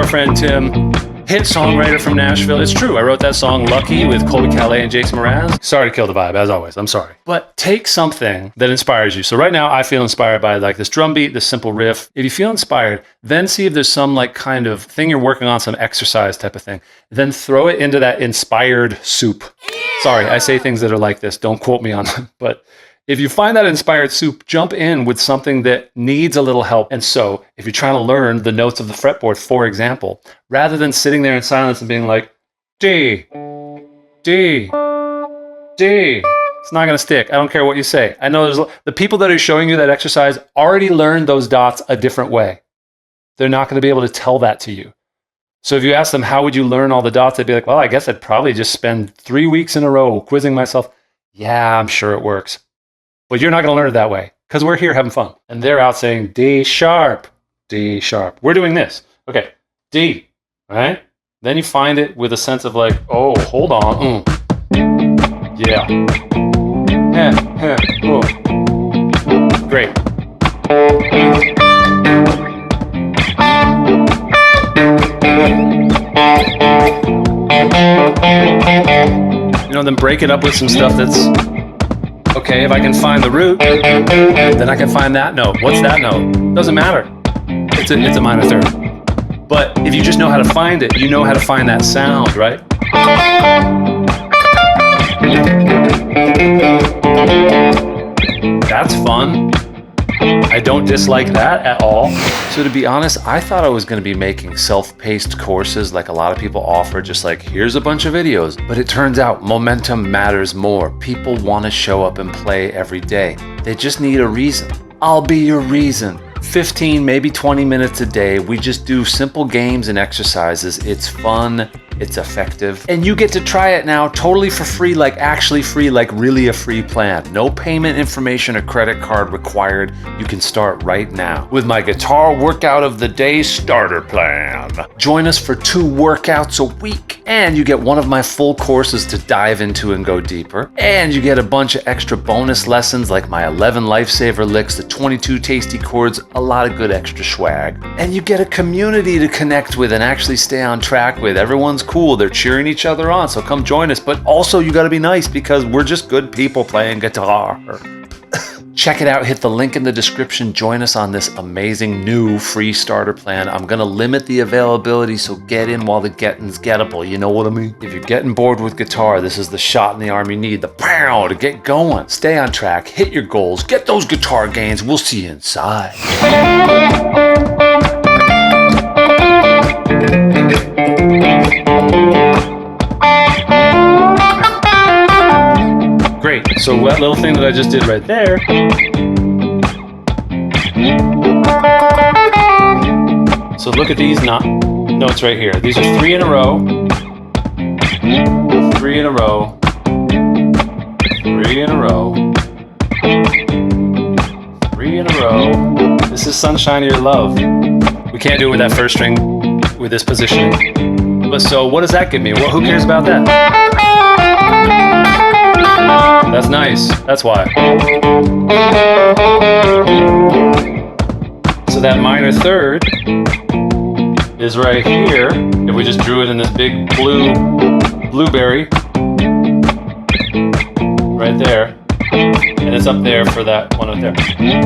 our friend Tim, hit songwriter from Nashville. It's true, I wrote that song Lucky with Colby Calais and Jason Mraz. Sorry to kill the vibe, as always, I'm sorry. But take something that inspires you. So right now I feel inspired by like this drum beat, this simple riff. If you feel inspired, then see if there's some like kind of thing you're working on, some exercise type of thing. Then throw it into that inspired soup. Sorry, I say things that are like this, don't quote me on them. But if you find that inspired soup, jump in with something that needs a little help. And so if you're trying to learn the notes of the fretboard, for example, rather than sitting there in silence and being like, D, D, D, it's not going to stick. I don't care what you say. I know there's the people that are showing you that exercise already learned those dots a different way. They're not going to be able to tell that to you. So if you ask them, how would you learn all the dots? They'd be like, well, I guess I'd probably just spend 3 weeks in a row quizzing myself. Yeah, I'm sure it works. But you're not going to learn it that way because we're here having fun. And they're out saying D sharp, D sharp. We're doing this. Okay, D, right? Then you find it with a sense of like, oh, hold on. Yeah. Oh. Great. You know, then break it up with some stuff that's okay. If I can find the root, then I can find that note. What's that note? Doesn't matter. It's a minor third. But if you just know how to find it, you know how to find that sound, right? That's fun. I don't dislike that at all. So to be honest, I thought I was going to be making self-paced courses like a lot of people offer, just like, here's a bunch of videos. But it turns out momentum matters more. People want to show up and play every day. They just need a reason. I'll be your reason. 15, maybe 20 minutes a day. We just do simple games and exercises. It's fun. It's effective. And you get to try it now totally for free, like actually free, like really a free plan. No payment information or credit card required. You can start right now with my Guitar Workout of the Day starter plan. Join us for 2 workouts a week. And you get one of my full courses to dive into and go deeper. And you get a bunch of extra bonus lessons like my 11 lifesaver licks, the 22 tasty chords, a lot of good extra swag. And you get a community to connect with and actually stay on track with. Everyone's cool. They're cheering each other on. So come join us. But also you got to be nice because we're just good people playing guitar. Check it out. Hit the link in the description. Join us on this amazing new free starter plan. I'm going to limit the availability, so get in while the getting's gettable. You know what I mean? If you're getting bored with guitar, this is the shot in the arm you need, the pow to get going. Stay on track, hit your goals, get those guitar gains. We'll see you inside. Great, so that little thing that I just did right there, so look at these notes right here. These are 3 in a row, 3 in a row, 3 in a row, 3 in a row. This is Sunshine of Your Love. We can't do it with that first string with this positioning. But so what does that give me? Well, who cares about that? That's nice. That's why. So that minor third is right here. If we just drew it in this big blueberry right there, and it's up there for that one up there.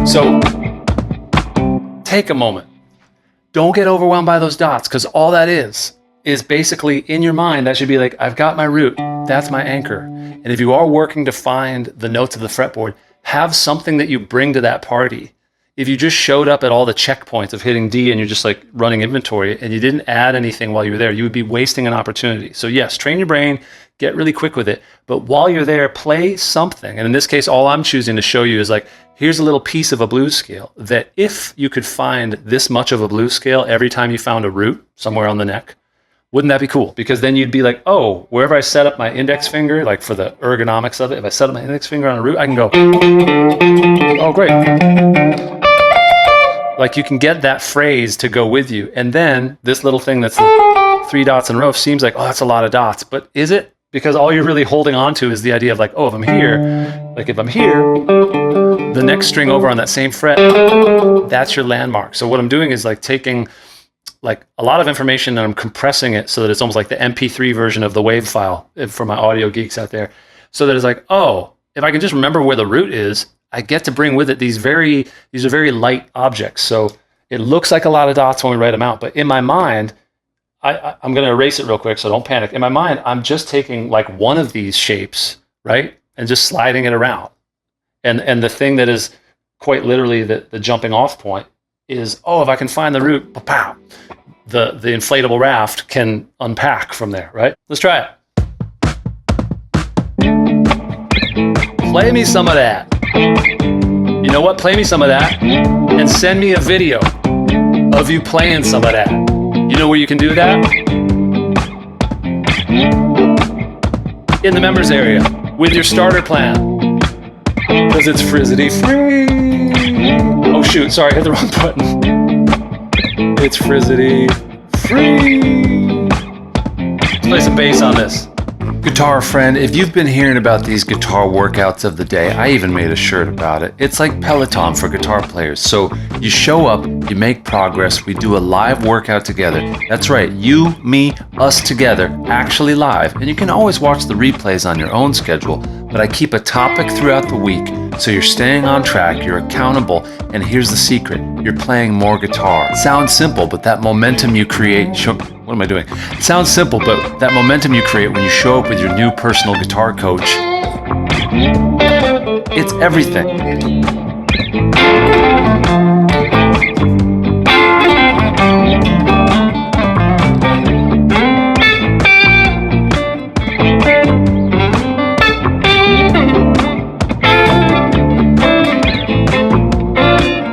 So take a moment. Don't get overwhelmed by those dots, because all that is basically in your mind, that should be like, I've got my root. That's my anchor. And if you are working to find the notes of the fretboard, have something that you bring to that party. If you just showed up at all the checkpoints of hitting D and you're just like running inventory and you didn't add anything while you were there, you would be wasting an opportunity. So yes, train your brain, get really quick with it. But while you're there, play something. And in this case, all I'm choosing to show you is like, here's a little piece of a blues scale that if you could find this much of a blues scale every time you found a root somewhere on the neck, wouldn't that be cool? Because then you'd be like, oh, wherever I set up my index finger, like for the ergonomics of it, if I set up my index finger on a root, I can go, oh, great. Like you can get that phrase to go with you. And then this little thing that's the 3 dots in a row seems like, oh, that's a lot of dots. But is it? Because all you're really holding on to is the idea of like, oh, if I'm here, the next string over on that same fret, that's your landmark. So what I'm doing is like taking like a lot of information and I'm compressing it so that it's almost like the MP3 version of the WAV file for my audio geeks out there. So that it's like, oh, if I can just remember where the root is, I get to bring with it these are very light objects. So it looks like a lot of dots when we write them out, but in my mind, I'm going to erase it real quick, so don't panic. In my mind, I'm just taking like one of these shapes, right, and just sliding it around. And the thing that is quite literally the jumping off point is, oh, if I can find the root, pow, the inflatable raft can unpack from there, right? Let's try it. Play me some of that. You know what? Play me some of that and send me a video of you playing some of that. You know where you can do that? In the members area with your starter plan. Because it's Frizzity free. Oh shoot, sorry, I hit the wrong button. It's Frizzity free. Let's play some bass on this. Guitar friend, if you've been hearing about these guitar workouts of the day, I even made a shirt about it. It's like Peloton for guitar players. So you show up, you make progress, we do a live workout together. That's right, you, me, us together, actually live. And you can always watch the replays on your own schedule, but I keep a topic throughout the week, so you're staying on track, you're accountable, and here's the secret, you're playing more guitar. It sounds simple, but that momentum you create, what am I doing? It sounds simple, but that momentum you create when you show up with your new personal guitar coach, it's everything.